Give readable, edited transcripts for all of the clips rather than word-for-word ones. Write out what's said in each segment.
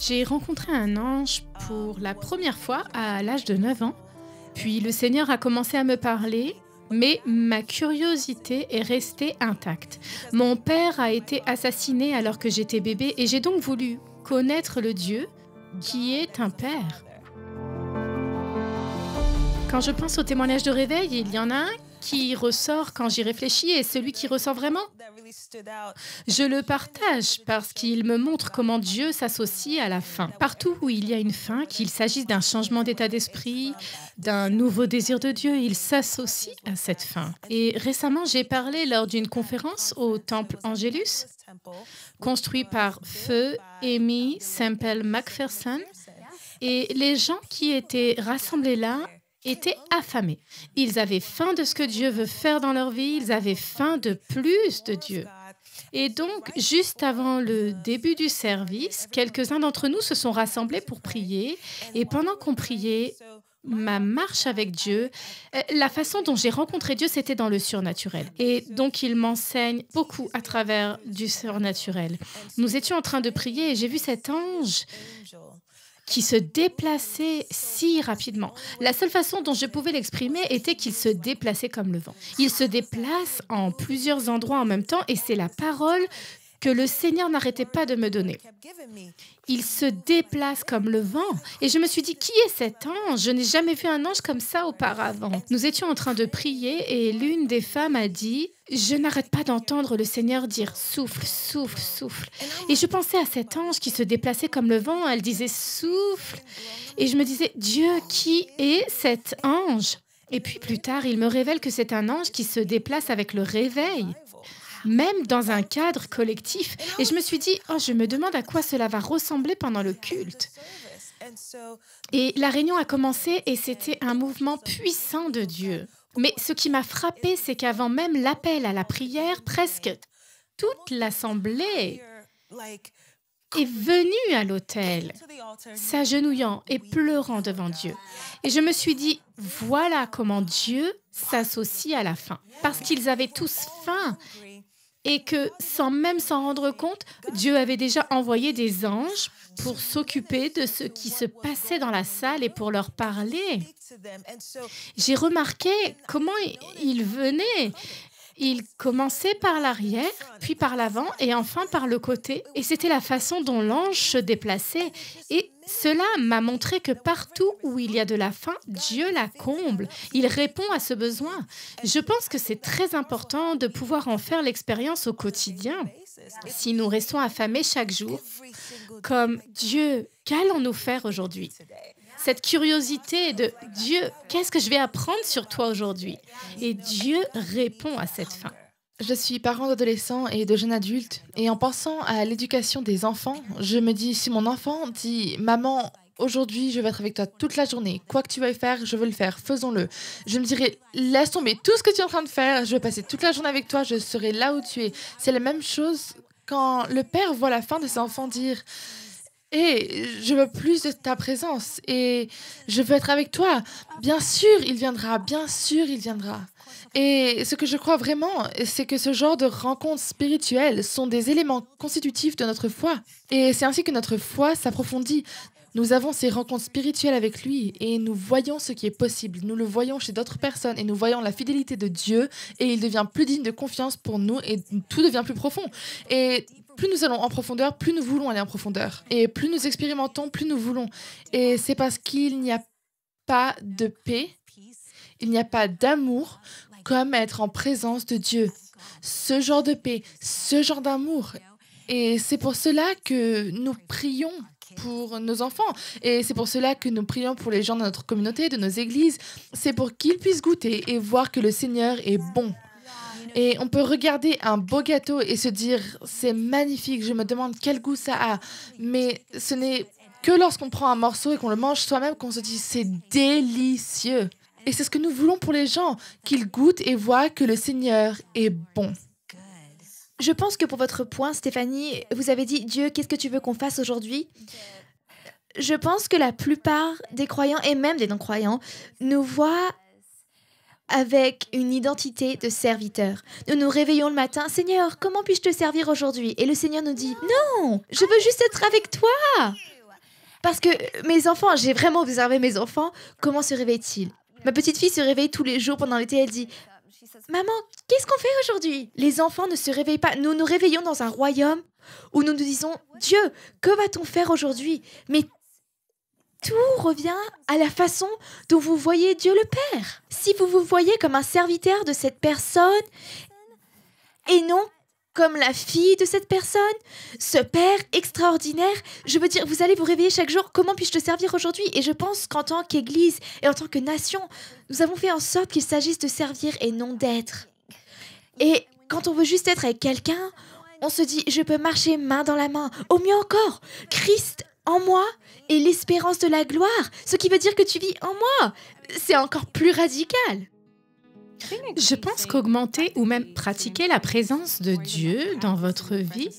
J'ai rencontré un ange pour la première fois à l'âge de 9 ans, puis le Seigneur a commencé à me parler, mais ma curiosité est restée intacte. Mon père a été assassiné alors que j'étais bébé et j'ai donc voulu connaître le Dieu qui est un père. Quand je pense au témoignage de réveil, il y en a un qui ressort quand j'y réfléchis et celui qui ressort vraiment. Je le partage parce qu'il me montre comment Dieu s'associe à la fin. Partout où il y a une fin, qu'il s'agisse d'un changement d'état d'esprit, d'un nouveau désir de Dieu, il s'associe à cette fin. Et récemment, j'ai parlé lors d'une conférence au Temple Angelus, construit par Feu Amy Semple McPherson. Et les gens qui étaient rassemblés là étaient affamés. Ils avaient faim de ce que Dieu veut faire dans leur vie, ils avaient faim de plus de Dieu. Et donc, juste avant le début du service, quelques-uns d'entre nous se sont rassemblés pour prier. Et pendant qu'on priait, ma marche avec Dieu, la façon dont j'ai rencontré Dieu, c'était dans le surnaturel. Et donc, il m'enseigne beaucoup à travers du surnaturel. Nous étions en train de prier et j'ai vu cet ange qui se déplaçait si rapidement. La seule façon dont je pouvais l'exprimer était qu'il se déplaçait comme le vent. Il se déplace en plusieurs endroits en même temps et c'est la parole que le Seigneur n'arrêtait pas de me donner. Il se déplace comme le vent. Et je me suis dit, qui est cet ange? Je n'ai jamais vu un ange comme ça auparavant. Nous étions en train de prier et l'une des femmes a dit, je n'arrête pas d'entendre le Seigneur dire souffle, souffle, souffle. Et je pensais à cet ange qui se déplaçait comme le vent. Elle disait souffle. Et je me disais, Dieu, qui est cet ange? Et puis plus tard, il me révèle que c'est un ange qui se déplace avec le réveil, même dans un cadre collectif. Et je me suis dit, oh, je me demande à quoi cela va ressembler pendant le culte. Et la réunion a commencé et c'était un mouvement puissant de Dieu. Mais ce qui m'a frappée, c'est qu'avant même l'appel à la prière, presque toute l'assemblée est venue à l'autel, s'agenouillant et pleurant devant Dieu. Et je me suis dit, voilà comment Dieu s'associe à la fin. Parce qu'ils avaient tous faim. Et que, sans même s'en rendre compte, Dieu avait déjà envoyé des anges pour s'occuper de ce qui se passait dans la salle et pour leur parler. J'ai remarqué comment ils venaient. Ils commençaient par l'arrière, puis par l'avant et enfin par le côté. Et c'était la façon dont l'ange se déplaçait. Et cela m'a montré que partout où il y a de la faim, Dieu la comble. Il répond à ce besoin. Je pense que c'est très important de pouvoir en faire l'expérience au quotidien. Si nous restons affamés chaque jour, comme Dieu, qu'allons-nous faire aujourd'hui? Cette curiosité de Dieu, qu'est-ce que je vais apprendre sur toi aujourd'hui? Et Dieu répond à cette faim. Je suis parent d'adolescents et de jeunes adultes, et en pensant à l'éducation des enfants, je me dis, si mon enfant dit « Maman, aujourd'hui, je vais être avec toi toute la journée, quoi que tu veuilles faire, je veux le faire, faisons-le », je me dirais « Laisse tomber tout ce que tu es en train de faire, je vais passer toute la journée avec toi, je serai là où tu es ». C'est la même chose quand le père voit la fin de ses enfants dire « Et je veux plus de ta présence et je veux être avec toi. Bien sûr, il viendra. Bien sûr, il viendra. » Et ce que je crois vraiment, c'est que ce genre de rencontres spirituelles sont des éléments constitutifs de notre foi. Et c'est ainsi que notre foi s'approfondit. Nous avons ces rencontres spirituelles avec lui et nous voyons ce qui est possible. Nous le voyons chez d'autres personnes et nous voyons la fidélité de Dieu et il devient plus digne de confiance pour nous et tout devient plus profond. Et plus nous allons en profondeur, plus nous voulons aller en profondeur. Et plus nous expérimentons, plus nous voulons. Et c'est parce qu'il n'y a pas de paix, il n'y a pas d'amour comme être en présence de Dieu. Ce genre de paix, ce genre d'amour. Et c'est pour cela que nous prions pour nos enfants. Et c'est pour cela que nous prions pour les gens de notre communauté, de nos églises. C'est pour qu'ils puissent goûter et voir que le Seigneur est bon. Et on peut regarder un beau gâteau et se dire « c'est magnifique, je me demande quel goût ça a ». Mais ce n'est que lorsqu'on prend un morceau et qu'on le mange soi-même qu'on se dit « c'est délicieux ». Et c'est ce que nous voulons pour les gens, qu'ils goûtent et voient que le Seigneur est bon. Je pense que pour votre point, Stéphanie, vous avez dit « Dieu, qu'est-ce que tu veux qu'on fasse aujourd'hui ?» Je pense que la plupart des croyants et même des non-croyants nous voient avec une identité de serviteur. Nous nous réveillons le matin, « Seigneur, comment puis-je te servir aujourd'hui ?» Et le Seigneur nous dit, « Non, je veux juste être avec toi. Parce que mes enfants, j'ai vraiment observé mes enfants, comment se réveillent-ils? Ma petite fille se réveille tous les jours pendant l'été, elle dit « Maman, qu'est-ce qu'on fait aujourd'hui ?» Les enfants ne se réveillent pas. Nous nous réveillons dans un royaume où nous nous disons « Dieu, que va-t-on faire aujourd'hui ?» Mais tout revient à la façon dont vous voyez Dieu le Père. Si vous vous voyez comme un serviteur de cette personne et non comme la fille de cette personne, ce Père extraordinaire, je veux dire, vous allez vous réveiller chaque jour, comment puis-je te servir aujourd'hui? Et je pense qu'en tant qu'Église et en tant que nation, nous avons fait en sorte qu'il s'agisse de servir et non d'être. Et quand on veut juste être avec quelqu'un, on se dit, je peux marcher main dans la main. Au mieux encore, Christ en moi et l'espérance de la gloire, ce qui veut dire que tu vis en moi. C'est encore plus radical. Je pense qu'augmenter ou même pratiquer la présence de Dieu dans votre vie,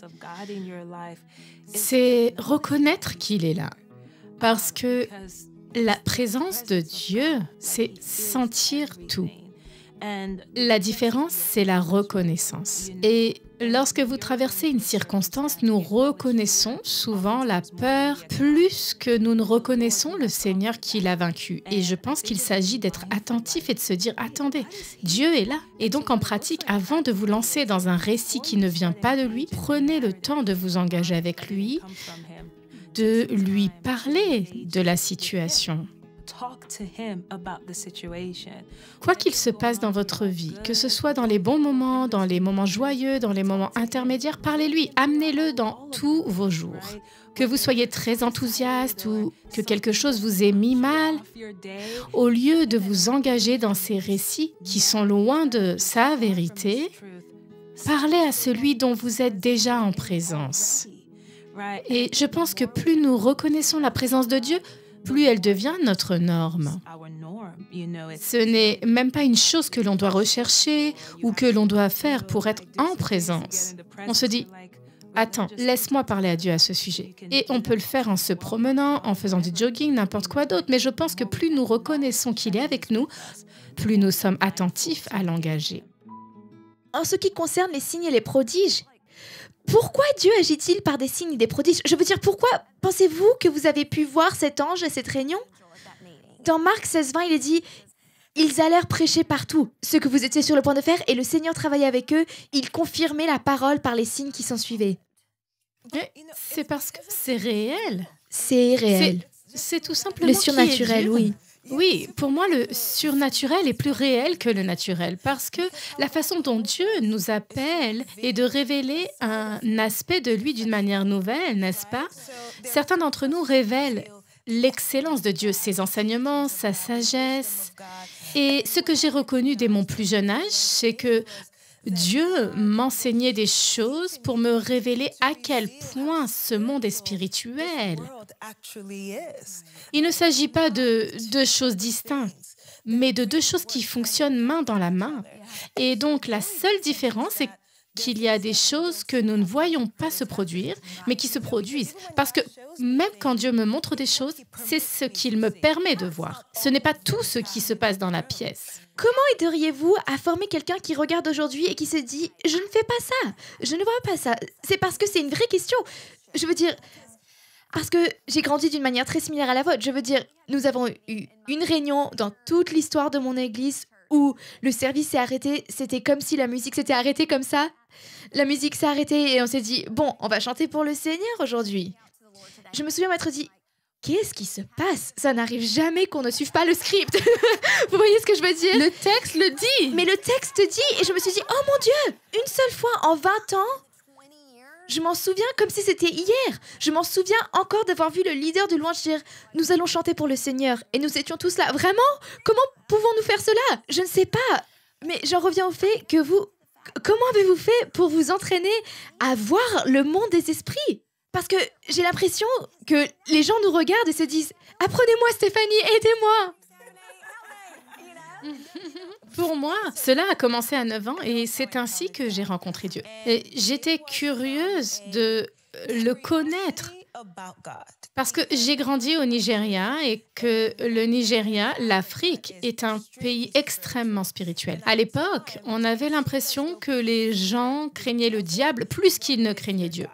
c'est reconnaître qu'il est là. Parce que la présence de Dieu, c'est sentir tout. La différence, c'est la reconnaissance. Et lorsque vous traversez une circonstance, nous reconnaissons souvent la peur plus que nous ne reconnaissons le Seigneur qui l'a vaincu. Et je pense qu'il s'agit d'être attentif et de se dire « Attendez, Dieu est là ». Et donc en pratique, avant de vous lancer dans un récit qui ne vient pas de lui, prenez le temps de vous engager avec lui, de lui parler de la situation. Quoi qu'il se passe dans votre vie, que ce soit dans les bons moments, dans les moments joyeux, dans les moments intermédiaires, parlez-lui, amenez-le dans tous vos jours. Que vous soyez très enthousiaste ou que quelque chose vous ait mis mal, au lieu de vous engager dans ces récits qui sont loin de sa vérité, parlez à celui dont vous êtes déjà en présence. Et je pense que plus nous reconnaissons la présence de Dieu, plus elle devient notre norme. Ce n'est même pas une chose que l'on doit rechercher ou que l'on doit faire pour être en présence. On se dit, attends, laisse-moi parler à Dieu à ce sujet. Et on peut le faire en se promenant, en faisant du jogging, n'importe quoi d'autre. Mais je pense que plus nous reconnaissons qu'il est avec nous, plus nous sommes attentifs à l'engager. En ce qui concerne les signes et les prodiges, pourquoi Dieu agit-il par des signes et des prodiges? Je veux dire, pourquoi pensez-vous que vous avez pu voir cet ange à cette réunion? Dans Marc 16, 20, il est dit « Ils allèrent prêcher partout, ce que vous étiez sur le point de faire, et le Seigneur travaillait avec eux. Il confirmait la parole par les signes qui s'ensuivaient. » C'est parce que c'est réel. C'est réel. C'est tout simplement le surnaturel, oui. Oui, pour moi, le surnaturel est plus réel que le naturel parce que la façon dont Dieu nous appelle est de révéler un aspect de lui d'une manière nouvelle, n'est-ce pas? Certains d'entre nous révèlent l'excellence de Dieu, ses enseignements, sa sagesse. Et ce que j'ai reconnu dès mon plus jeune âge, c'est que Dieu m'enseignait des choses pour me révéler à quel point ce monde est spirituel. Il ne s'agit pas de deux choses distinctes, mais de deux choses qui fonctionnent main dans la main. Et donc, la seule différence est qu'il y a des choses que nous ne voyons pas se produire, mais qui se produisent. Parce que même quand Dieu me montre des choses, c'est ce qu'il me permet de voir. Ce n'est pas tout ce qui se passe dans la pièce. Comment aideriez-vous à former quelqu'un qui regarde aujourd'hui et qui se dit « Je ne fais pas ça, je ne vois pas ça ». C'est parce que c'est une vraie question. Je veux dire, parce que j'ai grandi d'une manière très similaire à la vôtre. Je veux dire, nous avons eu une réunion dans toute l'histoire de mon église où le service s'est arrêté. C'était comme si la musique s'était arrêtée comme ça. La musique s'est arrêtée et on s'est dit « Bon, on va chanter pour le Seigneur aujourd'hui ». Je me souviens m'être dit « Qu'est-ce qui se passe? Ça n'arrive jamais qu'on ne suive pas le script. » Vous voyez ce que je veux dire? Le texte le dit. Mais le texte dit et je me suis dit « Oh mon Dieu! Une seule fois en 20 ans, je m'en souviens comme si c'était hier. Je m'en souviens encore d'avoir vu le leader de louange dire « Nous allons chanter pour le Seigneur. » Et nous étions tous là. Vraiment? Comment pouvons-nous faire cela? Je ne sais pas. Mais j'en reviens au fait que vous... Comment avez-vous fait pour vous entraîner à voir le monde des esprits? Parce que j'ai l'impression que les gens nous regardent et se disent « Apprenez-moi Stéphanie, aidez-moi !» Pour moi, cela a commencé à 9 ans et c'est ainsi que j'ai rencontré Dieu. Et j'étais curieuse de le connaître parce que j'ai grandi au Nigeria et que le Nigeria, l'Afrique, est un pays extrêmement spirituel. À l'époque, on avait l'impression que les gens craignaient le diable plus qu'ils ne craignaient Dieu.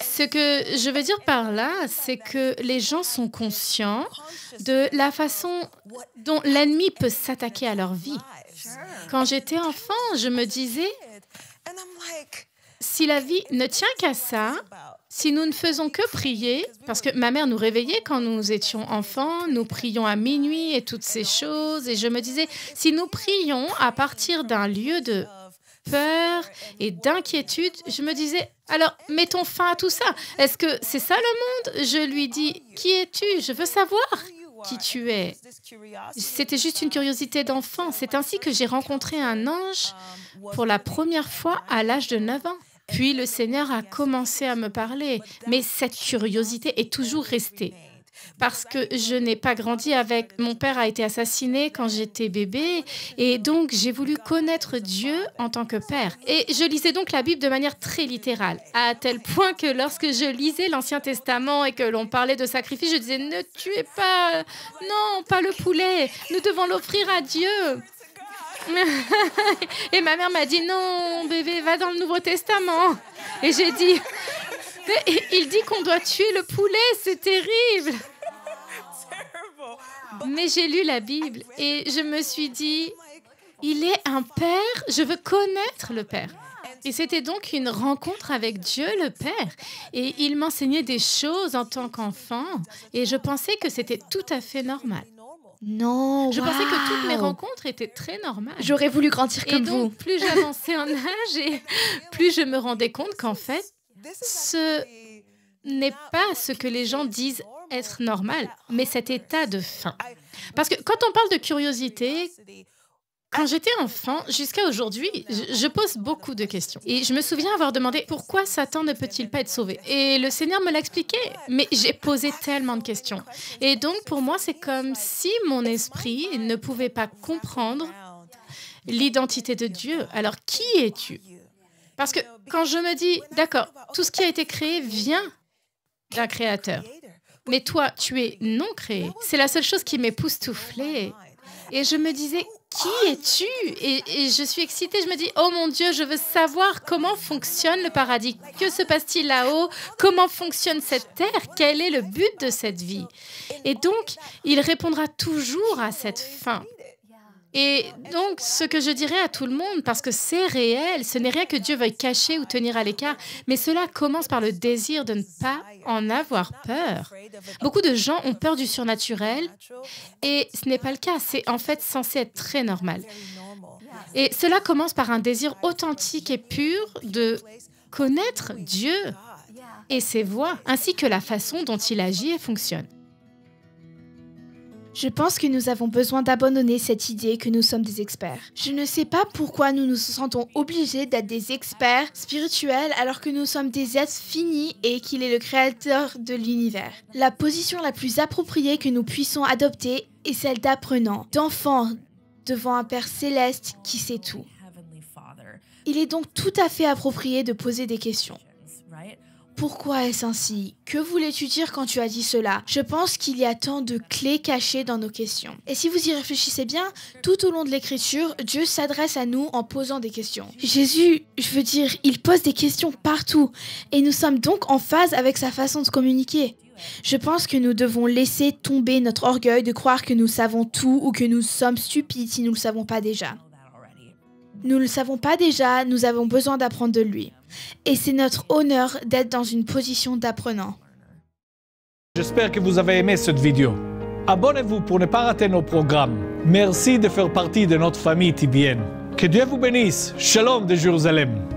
Ce que je veux dire par là, c'est que les gens sont conscients de la façon dont l'ennemi peut s'attaquer à leur vie. Quand j'étais enfant, je me disais, si la vie ne tient qu'à ça, si nous ne faisons que prier, parce que ma mère nous réveillait quand nous étions enfants, nous prions à minuit et toutes ces choses, et je me disais, si nous prions à partir d'un lieu de peur et d'inquiétude, je me disais, alors mettons fin à tout ça. Est-ce que c'est ça le monde? Je lui dis, qui es-tu? Je veux savoir qui tu es. C'était juste une curiosité d'enfant. C'est ainsi que j'ai rencontré un ange pour la première fois à l'âge de 9 ans. Puis le Seigneur a commencé à me parler, mais cette curiosité est toujours restée. Parce que je n'ai pas grandi avec... Mon père a été assassiné quand j'étais bébé et donc j'ai voulu connaître Dieu en tant que père. Et je lisais donc la Bible de manière très littérale, à tel point que lorsque je lisais l'Ancien Testament et que l'on parlait de sacrifice, je disais « Ne tuez pas, non, pas le poulet, nous devons l'offrir à Dieu ». Et ma mère m'a dit « Non, bébé, va dans le Nouveau Testament ». Et j'ai dit « Il dit qu'on doit tuer le poulet, c'est terrible ». Mais j'ai lu la Bible et je me suis dit « Il est un père, je veux connaître le Père ». Et c'était donc une rencontre avec Dieu, le Père. Et il m'enseignait des choses en tant qu'enfant et je pensais que c'était tout à fait normal. Non, Je pensais que toutes mes rencontres étaient très normales. J'aurais voulu grandir comme Et donc, vous. plus j'avançais en âge et plus je me rendais compte qu'en fait, ce n'est pas ce que les gens disent être normal, mais cet état de faim. Parce que quand on parle de curiosité, quand j'étais enfant, jusqu'à aujourd'hui, je pose beaucoup de questions. Et je me souviens avoir demandé pourquoi Satan ne peut-il pas être sauvé. Et le Seigneur me l'a expliqué, mais j'ai posé tellement de questions. Et donc, pour moi, c'est comme si mon esprit ne pouvait pas comprendre l'identité de Dieu. Alors, qui es-tu? Parce que quand je me dis, d'accord, tout ce qui a été créé vient d'un créateur. Mais toi, tu es non créé. C'est la seule chose qui m'époustouflait. Et je me disais, qui es-tu? Et je suis excitée, je me dis, oh mon Dieu, je veux savoir comment fonctionne le paradis. Que se passe-t-il là-haut? Comment fonctionne cette terre? Quel est le but de cette vie? Et donc, il répondra toujours à cette faim. Et donc, ce que je dirais à tout le monde, parce que c'est réel, ce n'est rien que Dieu veuille cacher ou tenir à l'écart, mais cela commence par le désir de ne pas en avoir peur. Beaucoup de gens ont peur du surnaturel et ce n'est pas le cas, c'est en fait censé être très normal. Et cela commence par un désir authentique et pur de connaître Dieu et ses voies, ainsi que la façon dont il agit et fonctionne. Je pense que nous avons besoin d'abandonner cette idée que nous sommes des experts. Je ne sais pas pourquoi nous nous sentons obligés d'être des experts spirituels alors que nous sommes des êtres finis et qu'il est le créateur de l'univers. La position la plus appropriée que nous puissions adopter est celle d'apprenant, d'enfant devant un Père céleste qui sait tout. Il est donc tout à fait approprié de poser des questions. Pourquoi est-ce ainsi? Que voulais-tu dire quand tu as dit cela? Je pense qu'il y a tant de clés cachées dans nos questions. Et si vous y réfléchissez bien, tout au long de l'Écriture, Dieu s'adresse à nous en posant des questions. Jésus, je veux dire, il pose des questions partout. Et nous sommes donc en phase avec sa façon de communiquer. Je pense que nous devons laisser tomber notre orgueil de croire que nous savons tout ou que nous sommes stupides si nous ne le savons pas déjà. Nous ne le savons pas déjà, nous avons besoin d'apprendre de lui. Et c'est notre honneur d'être dans une position d'apprenant. J'espère que vous avez aimé cette vidéo. Abonnez-vous pour ne pas rater nos programmes. Merci de faire partie de notre famille TBN. Que Dieu vous bénisse. Shalom de Jérusalem.